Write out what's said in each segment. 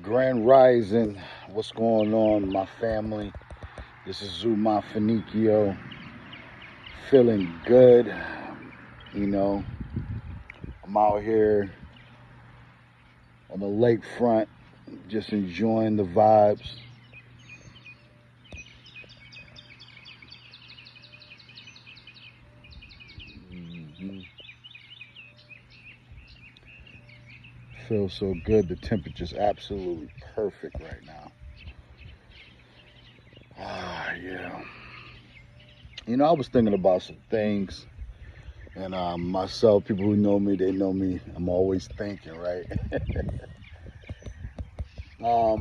Grand Rising, what's going on, my family? This is Zu Mafanikio, feeling good. You know, I'm out here on the lakefront, just enjoying the vibes. Feels so good. The temperature's absolutely perfect right now. Yeah. I was thinking about some things, and myself, people who know me, they know me. I'm always thinking, right? I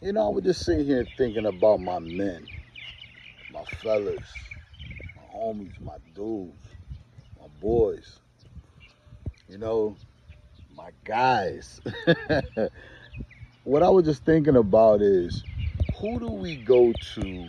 was just sitting here thinking about my men, my fellas, my homies, my dudes, my boys, my guys. What I was just thinking about is, who do we go to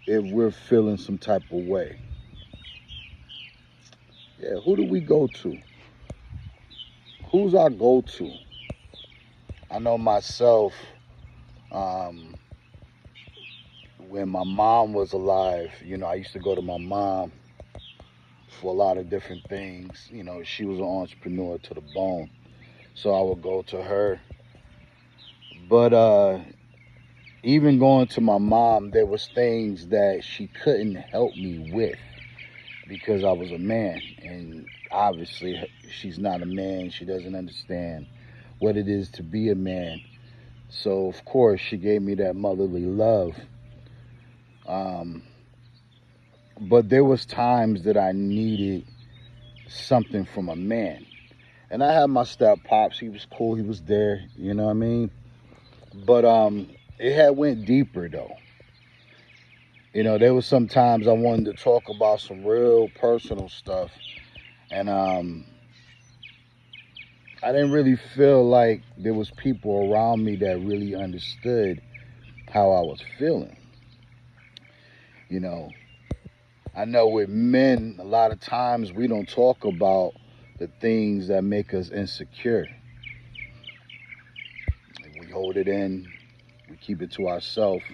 if we're feeling some type of way? Yeah, who do we go to? Who's our go-to? I know myself, when my mom was alive, I used to go to my mom for a lot of different things. She was an entrepreneur to the bone. So I would go to her. But even going to my mom, there was things that she couldn't help me with because I was a man. And obviously she's not a man. She doesn't understand what it is to be a man. So of course she gave me that motherly love. But there was times that I needed something from a man. And I had my step pops. He was cool. He was there. You know what I mean? But it had went deeper though. There was some times I wanted to talk about some real personal stuff, and I didn't really feel like there was people around me that really understood how I was feeling. I know with men, a lot of times we don't talk about the things that make us insecure. We hold it in, we keep it to ourselves,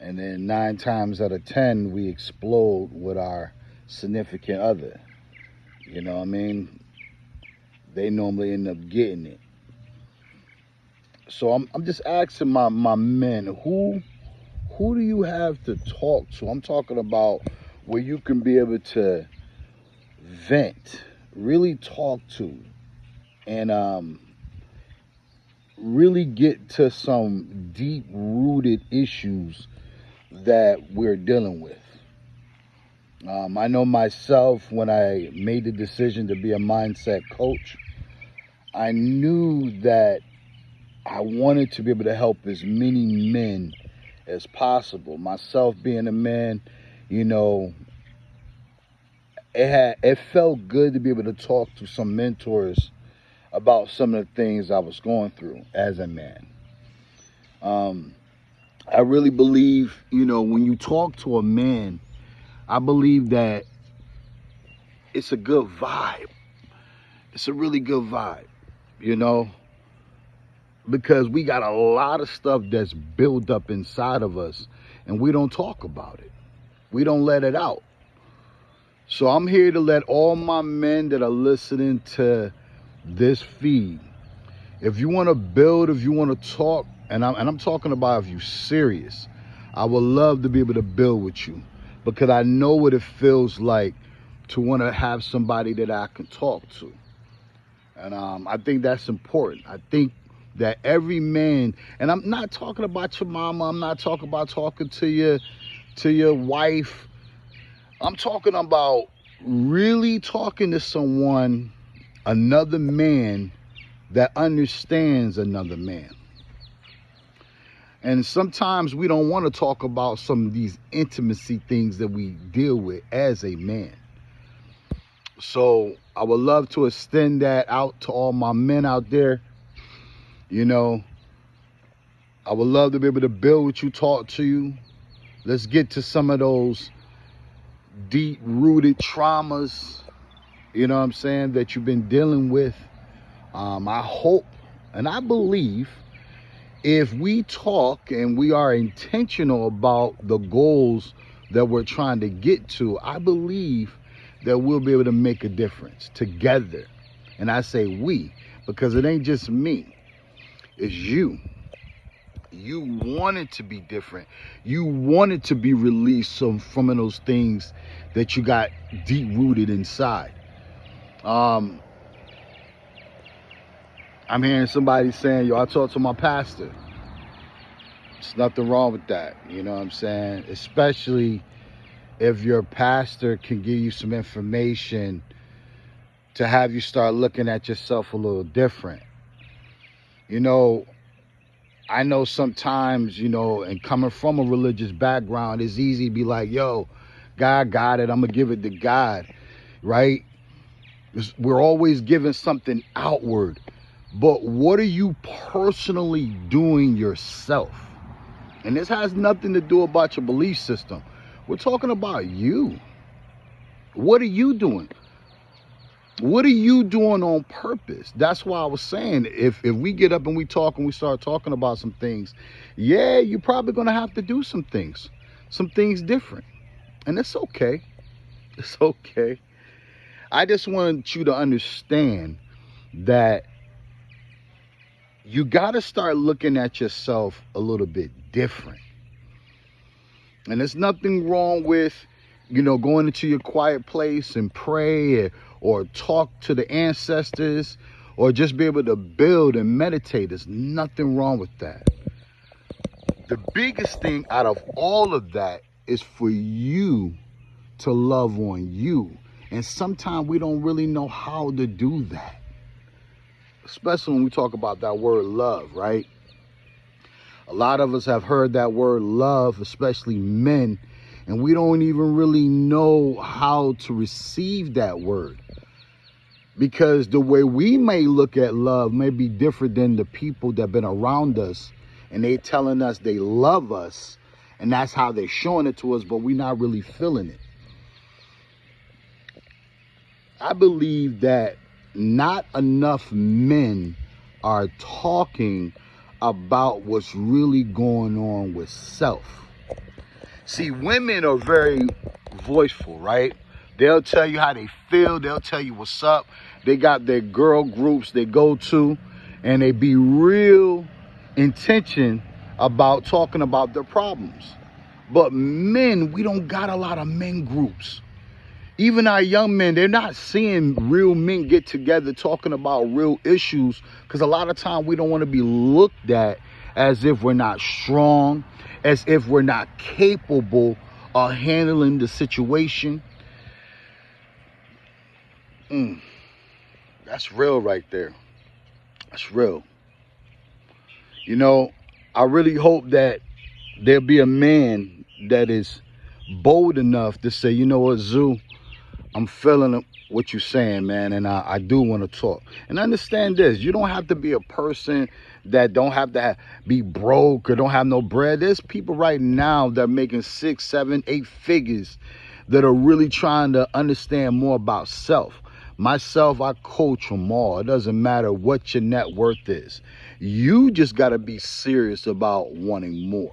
and then 9 times out of 10, we explode with our significant other. You know what I mean? They normally end up getting it. So I'm just asking my men, who do you have to talk to? I'm talking about where you can be able to vent, really talk to, and really get to some deep rooted issues that we're dealing with. I know myself, when I made the decision to be a mindset coach, I knew that I wanted to be able to help as many men as possible. Myself being a man, it felt good to be able to talk to some mentors about some of the things I was going through as a man. I really believe, when you talk to a man, I believe that it's a good vibe. It's a really good vibe, because we got a lot of stuff that's built up inside of us and we don't talk about it. We don't let it out. So I'm here to let all my men that are listening to this feed, if you want to build, if you want to talk, and I'm talking about if you're serious, I would love to be able to build with you, because I know what it feels like to want to have somebody that I can talk to. And I think that's important. I think that every man, and I'm not talking about your mama, I'm not talking about talking to your wife. I'm talking about really talking to someone, another man that understands another man. And sometimes we don't want to talk about some of these intimacy things that we deal with as a man. So I would love to extend that out to all my men out there. I would love to be able to build with you, talk to you. Let's get to some of those deep-rooted traumas, what I'm saying, that you've been dealing with. I hope and I believe if we talk and we are intentional about the goals that we're trying to get to, I believe that we'll be able to make a difference together. And I say we, because it ain't just me, it's you. You want it to be different. You want it to be released from those things that you got deep rooted inside. I'm hearing somebody saying, yo, I talked to my pastor. There's nothing wrong with that. You know what I'm saying? Especially if your pastor can give you some information to have you start looking at yourself a little different. You know, I know sometimes, you know, and coming from a religious background, it's easy to be like, yo, God got it. I'm going to give it to God, right? We're always giving something outward. But what are you personally doing yourself? And this has nothing to do about your belief system. We're talking about you. What are you doing? What are you doing on purpose? That's why I was saying, if we get up and we talk and we start talking about some things, yeah, you're probably going to have to do some things different. And it's okay. It's okay. I just want you to understand that you got to start looking at yourself a little bit different. And there's nothing wrong with, you know, going into your quiet place and pray or talk to the ancestors or just be able to build and meditate. There's nothing wrong with that. The biggest thing out of all of that is for you to love on you. And sometimes we don't really know how to do that. Especially when we talk about that word love, right? A lot of us have heard that word love, especially men, and we don't even really know how to receive that word. Because the way we may look at love may be different than the people that have been around us, and they telling us they love us, and that's how they're showing it to us, but we're not really feeling it. I believe that not enough men are talking about what's really going on with self. See, women are very voiceful, right? They'll tell you how they feel. They'll tell you what's up. They got their girl groups they go to, and they be real intention about talking about their problems. But men, we don't got a lot of men groups. Even our young men, they're not seeing real men get together talking about real issues, because a lot of time we don't want to be looked at as if we're not strong, as if we're not capable of handling the situation. That's real right there. That's real. You know, I really hope that there'll be a man that is bold enough to say, you know what, Zu, I'm feeling what you're saying, man, and I do want to talk. And understand this, you don't have to be a person that don't have to be broke or don't have no bread. There's people right now that are making 6, 7, 8 figures that are really trying to understand more about self. Myself, I coach them all. It doesn't matter what your net worth is. You just got to be serious about wanting more.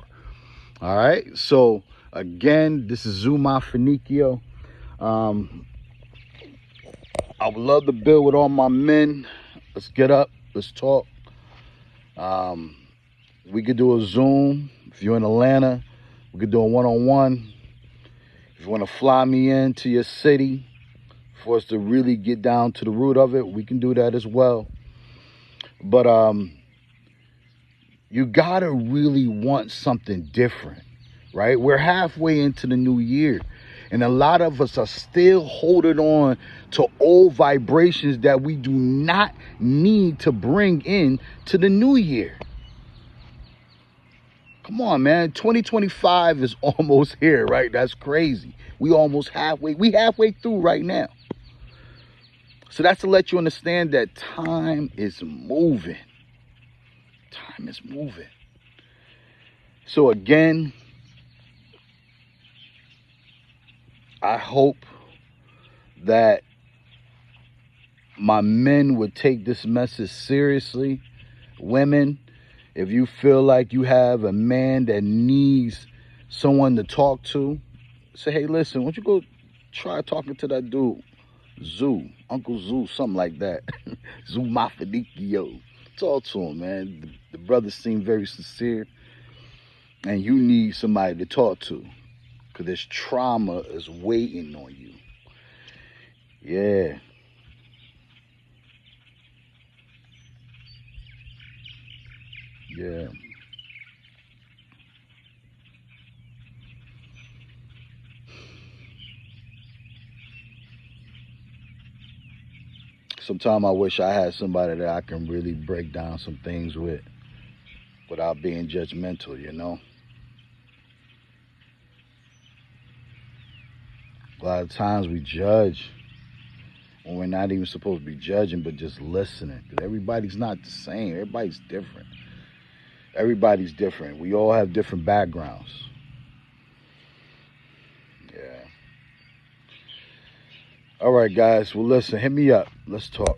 All right? So, again, this is Zu Mafanikio. I would love to build with all my men. Let's get up. Let's talk. We could do a Zoom. If you're in Atlanta, we could do a one-on-one. If you want to fly me into your city for us to really get down to the root of it, we can do that as well. But you got to really want something different, right? We're halfway into the new year. And a lot of us are still holding on to old vibrations that we do not need to bring in to the new year. Come on, man. 2025 is almost here, right? That's crazy. We halfway through right now. So that's to let you understand that time is moving. Time is moving. So again, I hope that my men would take this message seriously. Women, If you feel like you have a man that needs someone to talk to, say, hey, listen, why don't you go try talking to that dude, Uncle Zu, something like that. Zu Mafanikio. Talk to him, man. The brother seemed very sincere, and you need somebody to talk to because this trauma is waiting on you. Yeah. Yeah. Sometimes I wish I had somebody that I can really break down some things with without being judgmental, you know? A lot of times we judge when we're not even supposed to be judging, but just listening. Because everybody's not the same. Everybody's different. Everybody's different. We all have different backgrounds. Yeah. All right, guys. Well, listen, hit me up. Let's talk.